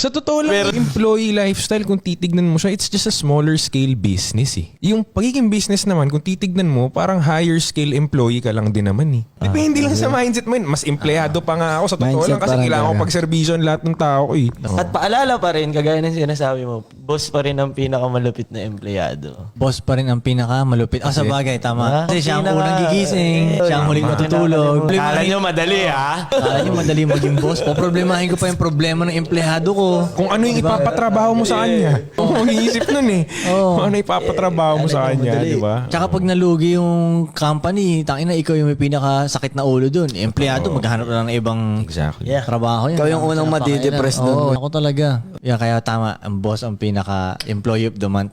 Sa totoo lang, employee lifestyle, kung titignan mo siya, it's just a smaller scale business eh. Yung pagiging business naman, kung titignan mo, parang higher scale employee ka lang din naman eh. Depende lang sa mindset mo yun. Mas empleyado pa nga ako sa totoo Mindset lang kasi parang kailangan ko talaga. pagservisyon lahat ng tao ko eh. At paalala pa rin, kagaya ng sinasabi mo, boss pa rin ang pinakamalupit na empleyado. Boss pa rin ang pinaka-malupit. Sa bagay, tama. Kasi siya ang unang gigising, siya ang huling matutulog. Kala nyo madali ha? Kala niyo madali maging boss. Problemahin ko pa yung problema ng empleyado ko. Kung ano yung ipapatrabaho mo sa kanya. Kung mag-iisip nun eh. Kung ano ipapatrabaho mo sa kanya, di ba? Tsaka pag nalugi yung company, tangina ikaw yung may pinakasakit na ulo dun. Empleyado, maghahanap na ng ibang Exactly. trabaho yan. Ikaw yung unang madidepress dun. Oo, ako talaga. Kaya tama, ang boss ang pinaka-employee of the month.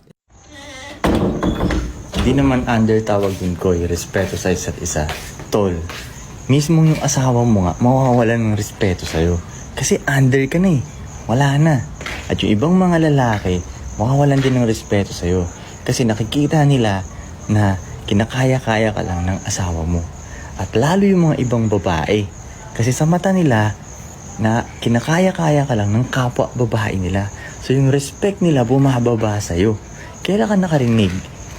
Hindi naman under tawag din ko yung respeto sa isa't isa. Tol, mismo yung asawa mo nga, mawawalan ng respeto sa'yo. Kasi under ka na eh. Wala na. At yung ibang mga lalaki, mawawalan din ng respeto sa'yo. Kasi nakikita nila na kinakaya-kaya ka lang ng asawa mo. At lalo yung mga ibang babae. Kasi sa mata nila, na kinakaya-kaya ka lang ng kapwa babae nila. So yung respect nila bumababa sa'yo. Kailan ka nakarinig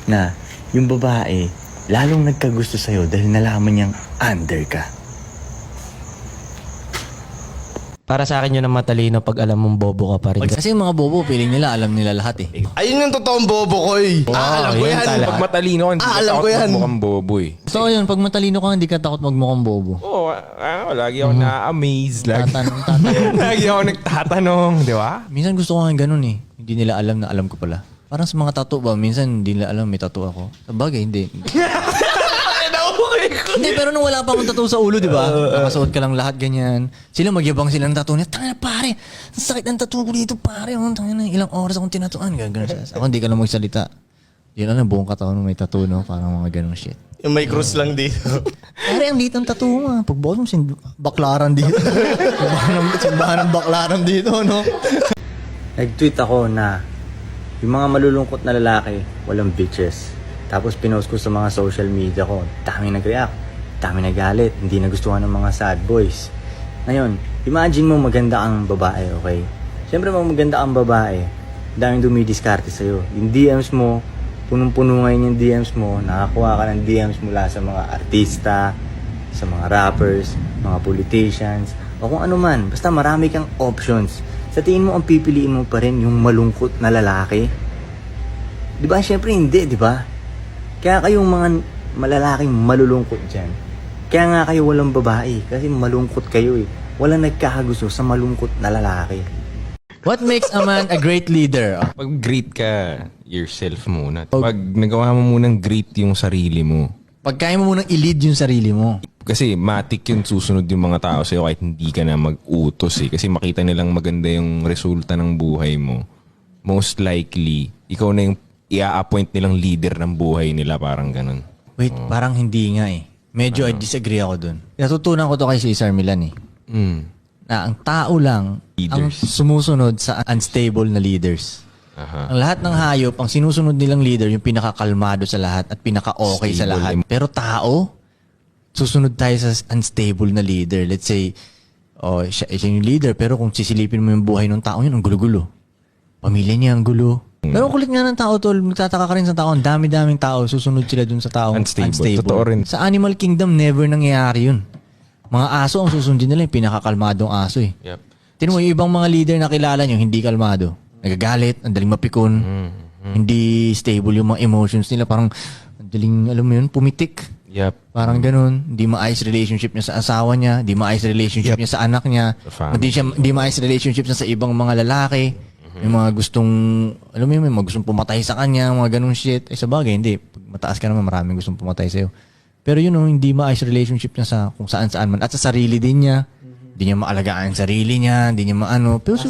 na yung babae lalong nagkagusto sa'yo dahil nalaman niyang under ka? Para sa akin yun ang matalino pag alam mong bobo ka pa rin. Kasi yung mga bobo, feeling nila, alam nila lahat eh. Ayun yung totoong bobo ko eh. Alam ko yan. Pag matalino ka, hindi ka alam takot ko yan. magmukhang bobo eh. So yun, pag matalino ka, hindi ka takot magmukhang bobo. Oo, lagi ako na-amaze. Lagi, Tatanong. lagi ako nagtatanong, di ba? Minsan gusto ko nga ganun eh. Hindi nila alam na alam ko pala. Parang sa mga tattoo ba, minsan hindi nila alam may tattoo ako. Sa bagay, hindi. Hindi, pero nung wala pa akong tattoo sa ulo, di ba? Nakasuot ka lang lahat ganyan. Sila magyabang sila ng tattoo niya. Tangina pare, ang sakit ng tattoo ko dito pare. Tangina, ilang oras akong tinatuan. Ganun siya. Ako hindi ka lang magsalita. Yun lang, buong katawan may tattoo, no? Parang mga ganung shit. Yung may cross lang dito. Pare, ang liit ng tattoo mo. Pagbukas mo, baklaran dito. Simbahan ng baklaran dito, no? Nag-tweet ako na yung mga malulungkot na lalaki, walang bitches. Tapos pinost ko sa mga social media ko. Dami nag-react, dami nagalit, hindi nagustuhan ng mga sad boys. Ngayon, imagine mo maganda ang babae, okay? Siyempre maganda ang babae, daming dumidiskarte sa'yo. Yung DMs mo, punong-puno ngayon yung DMs mo, nakakuha ka ng DMs mula sa mga artista, sa mga rappers, mga politicians, o kung ano man. Basta marami kang options. Sa tingin mo, ang pipiliin mo pa rin yung malungkot na lalaki? Di ba? Siyempre hindi, di ba? Kaya kayong mga malalaking malulungkot dyan, kaya nga kayo walang babae, kasi malungkot kayo eh. Walang nagkakagusto sa malungkot na lalaki. What makes a man a great leader? Pag greet ka yourself muna. Pag nagawa mo munang greet yung sarili mo. Pag kaya mo munang i-lead yung sarili mo. Kasi matik yun susunod yung mga tao sa'yo kahit hindi ka na mag-utos eh. Kasi makita nilang maganda yung resulta ng buhay mo. Most likely, ikaw na yung i-appoint nilang leader ng buhay nila, parang ganun. Wait, parang hindi nga eh. Medyo I disagree ako dun. Natutunan ko to kay Cesar Millan eh. Na ang tao lang ang sumusunod sa unstable na leaders. Ang lahat ng hayop, ang sinusunod nilang leader, yung pinakakalmado sa lahat at pinaka-okay sa lahat. Pero tao, susunod tayo sa unstable na leader. Let's say, siya yung leader, pero kung sisilipin mo yung buhay ng tao yun, ang gulo-gulo. Pamilya niya ang gulo. Pero kulit nga ng tao, tol. Magtataka ka rin sa tao. Ang dami-daming tao. Susunod sila dun sa taong unstable. Totoo rin. Sa Animal Kingdom, never nangyayari yun. Mga aso, ang susundin nila yung pinakakalmadong aso eh. Yep. Tinan mo, yung ibang mga leader na kilala nyo, hindi kalmado. Nagagalit, ang daling mapikon. Hindi stable yung mga emotions nila. Parang, ang daling, alam mo yun, pumitik. Yep. Parang ganun. Hindi maayos relationship niya sa asawa niya. Hindi maayos relationship niya sa anak niya. Hindi maayos relationship niya sa ibang mga lalaki. May mga gustong, alam mo yun, may mga gustong pumatay sa kanya, mga ganung shit. Sa bagay, hindi. Pag mataas ka naman, maraming gustong pumatay sa'yo. Pero yun, hindi maayos relationship niya sa kung saan-saan man. At sa sarili din niya. Hindi niya maalagaan ang sarili niya, hindi niya maano. Pero